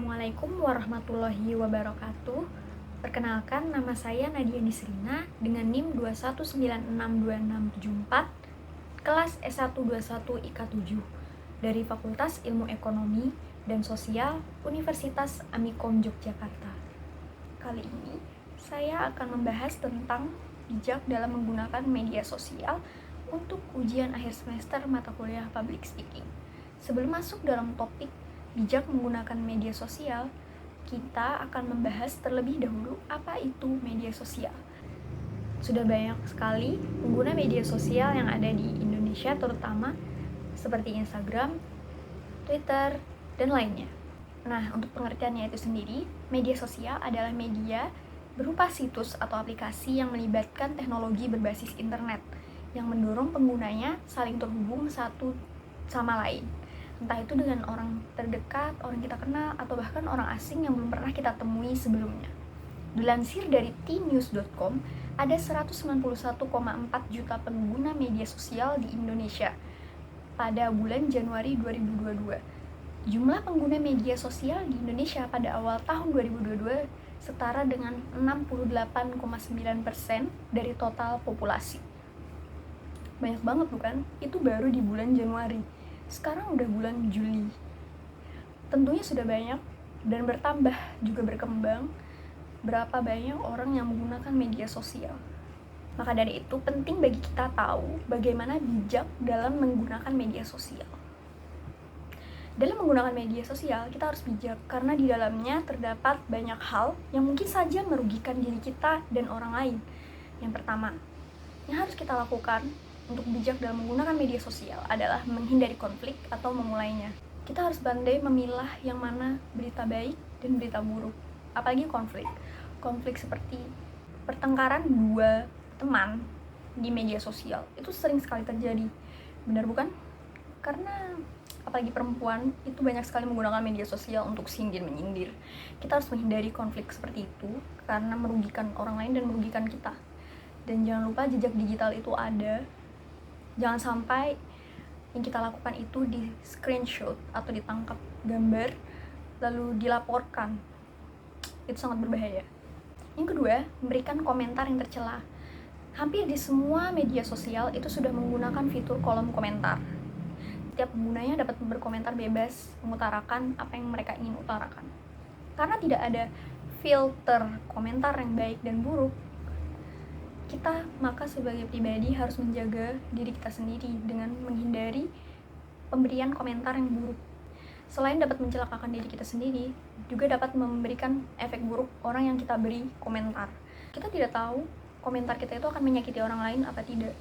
Assalamualaikum warahmatullahi wabarakatuh. Perkenalkan, nama saya Nadia Nisrina dengan NIM 2196264, kelas S121 IK 7 dari Fakultas Ilmu Ekonomi dan Sosial Universitas Amikom Yogyakarta. Kali ini saya akan membahas tentang bijak dalam menggunakan media sosial untuk ujian akhir semester mata kuliah Public Speaking. Sebelum masuk dalam topik bijak menggunakan media sosial, kita akan membahas terlebih dahulu apa itu media sosial. Sudah banyak sekali pengguna media sosial yang ada di Indonesia, terutama seperti Instagram, Twitter, dan lainnya. Nah, untuk pengertiannya itu sendiri, media sosial adalah media berupa situs atau aplikasi yang melibatkan teknologi berbasis internet yang mendorong penggunanya saling terhubung satu sama lain. Entah itu dengan orang terdekat, orang kita kenal, atau bahkan orang asing yang belum pernah kita temui sebelumnya. Dilansir dari tnews.com, ada 191,4 juta pengguna media sosial di Indonesia pada bulan Januari 2022. Jumlah pengguna media sosial di Indonesia pada awal tahun 2022 setara dengan 68,9% dari total populasi. Banyak banget bukan? Itu baru di bulan Januari. Sekarang udah bulan Juli. Tentunya sudah banyak dan bertambah juga berkembang berapa banyak orang yang menggunakan media sosial. Maka dari itu penting bagi kita tahu bagaimana bijak dalam menggunakan media sosial. Dalam menggunakan media sosial, kita harus bijak karena di dalamnya terdapat banyak hal yang mungkin saja merugikan diri kita dan orang lain. Yang pertama, yang harus kita lakukan untuk bijak dalam menggunakan media sosial adalah menghindari konflik atau memulainya. Kita harus pandai memilah yang mana berita baik dan berita buruk, apalagi konflik. Konflik seperti pertengkaran dua teman di media sosial itu sering sekali terjadi. Benar bukan? Karena apalagi perempuan itu banyak sekali menggunakan media sosial untuk sindir-menyindir. Kita harus menghindari konflik seperti itu karena merugikan orang lain dan merugikan kita. Dan jangan lupa jejak digital itu ada. Jangan sampai yang kita lakukan itu di screenshot atau ditangkap gambar lalu dilaporkan. Itu sangat berbahaya. Yang kedua, memberikan komentar yang tercela. Hampir di semua media sosial itu sudah menggunakan fitur kolom komentar. Setiap penggunanya dapat berkomentar bebas, mengutarakan apa yang mereka ingin utarakan. Karena tidak ada filter komentar yang baik dan buruk, kita maka sebagai pribadi harus menjaga diri kita sendiri dengan menghindari pemberian komentar yang buruk. Selain dapat mencelakakan diri kita sendiri, juga dapat memberikan efek buruk orang yang kita beri komentar. Kita tidak tahu komentar kita itu akan menyakiti orang lain apa tidak.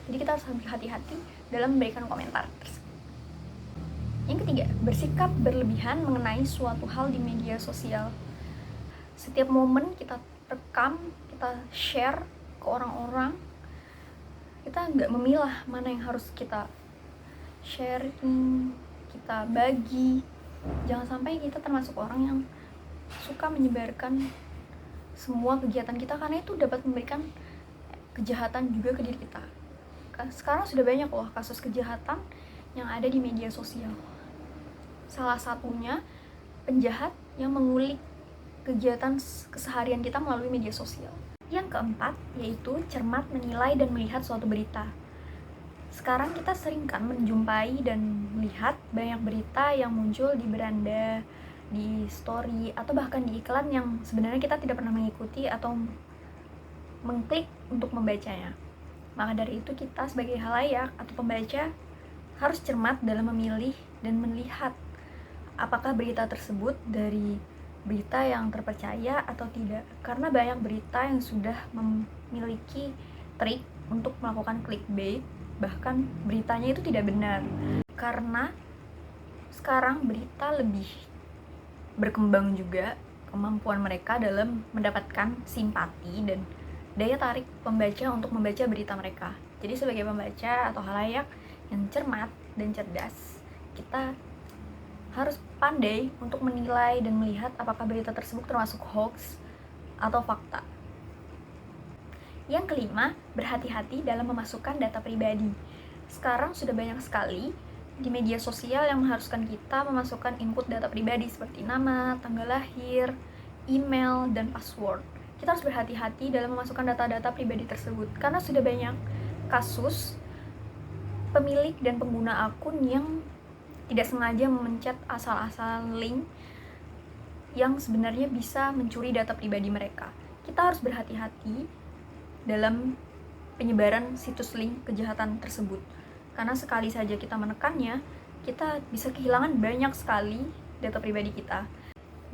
Jadi kita harus hati-hati dalam memberikan komentar. Yang ketiga, bersikap berlebihan mengenai suatu hal di media sosial. Setiap momen kita rekam, kita share ke orang-orang, kita nggak memilah mana yang harus kita sharing, kita bagi. Jangan sampai kita termasuk orang yang suka menyebarkan semua kegiatan kita, karena itu dapat memberikan kejahatan juga ke diri kita. Sekarang sudah banyak loh kasus kejahatan yang ada di media sosial. Salah satunya penjahat yang mengulik kegiatan keseharian kita melalui media sosial. Yang keempat, yaitu cermat menilai dan melihat suatu berita. Sekarang kita sering kan menjumpai dan melihat banyak berita yang muncul di beranda, di story, atau bahkan di iklan yang sebenarnya kita tidak pernah mengikuti atau mengklik untuk membacanya. Maka dari itu kita sebagai khalayak atau pembaca harus cermat dalam memilih dan melihat apakah berita tersebut dari berita yang terpercaya atau tidak, karena banyak berita yang sudah memiliki trik untuk melakukan clickbait, bahkan beritanya itu tidak benar. Karena sekarang berita lebih berkembang juga kemampuan mereka dalam mendapatkan simpati dan daya tarik pembaca untuk membaca berita mereka. Jadi sebagai pembaca atau khalayak yang cermat dan cerdas, kita harus pandai untuk menilai dan melihat apakah berita tersebut termasuk hoax atau fakta. Yang kelima, berhati-hati dalam memasukkan data pribadi. Sekarang sudah banyak sekali di media sosial yang mengharuskan kita memasukkan input data pribadi seperti nama, tanggal lahir, email, dan password. Kita harus berhati-hati dalam memasukkan data-data pribadi tersebut karena sudah banyak kasus pemilik dan pengguna akun yang tidak sengaja memencet asal-asalan link yang sebenarnya bisa mencuri data pribadi mereka. Kita harus berhati-hati dalam penyebaran situs link kejahatan tersebut. Karena sekali saja kita menekannya, kita bisa kehilangan banyak sekali data pribadi kita.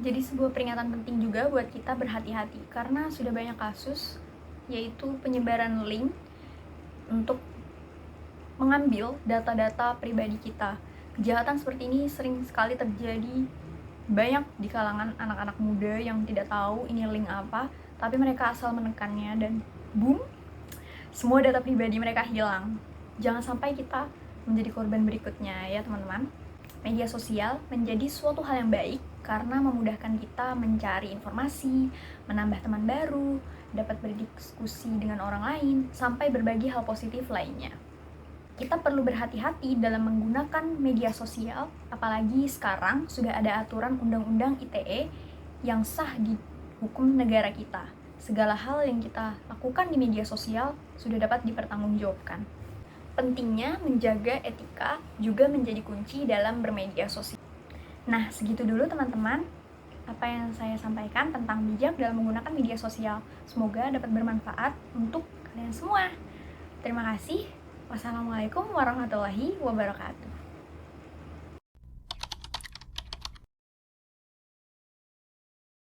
Jadi sebuah peringatan penting juga buat kita berhati-hati karena sudah banyak kasus yaitu penyebaran link untuk mengambil data-data pribadi kita. Kejahatan seperti ini sering sekali terjadi banyak di kalangan anak-anak muda yang tidak tahu ini link apa, tapi mereka asal menekannya dan boom, semua data pribadi mereka hilang. Jangan sampai kita menjadi korban berikutnya ya teman-teman. Media sosial menjadi suatu hal yang baik karena memudahkan kita mencari informasi, menambah teman baru, dapat berdiskusi dengan orang lain, sampai berbagi hal positif lainnya. Kita perlu berhati-hati dalam menggunakan media sosial, apalagi sekarang sudah ada aturan undang-undang ITE yang sah di hukum negara kita. Segala hal yang kita lakukan di media sosial sudah dapat dipertanggungjawabkan. Pentingnya menjaga etika juga menjadi kunci dalam bermedia sosial. Nah, segitu dulu teman-teman apa yang saya sampaikan tentang bijak dalam menggunakan media sosial. Semoga dapat bermanfaat untuk kalian semua. Terima kasih. Wassalamualaikum warahmatullahi wabarakatuh.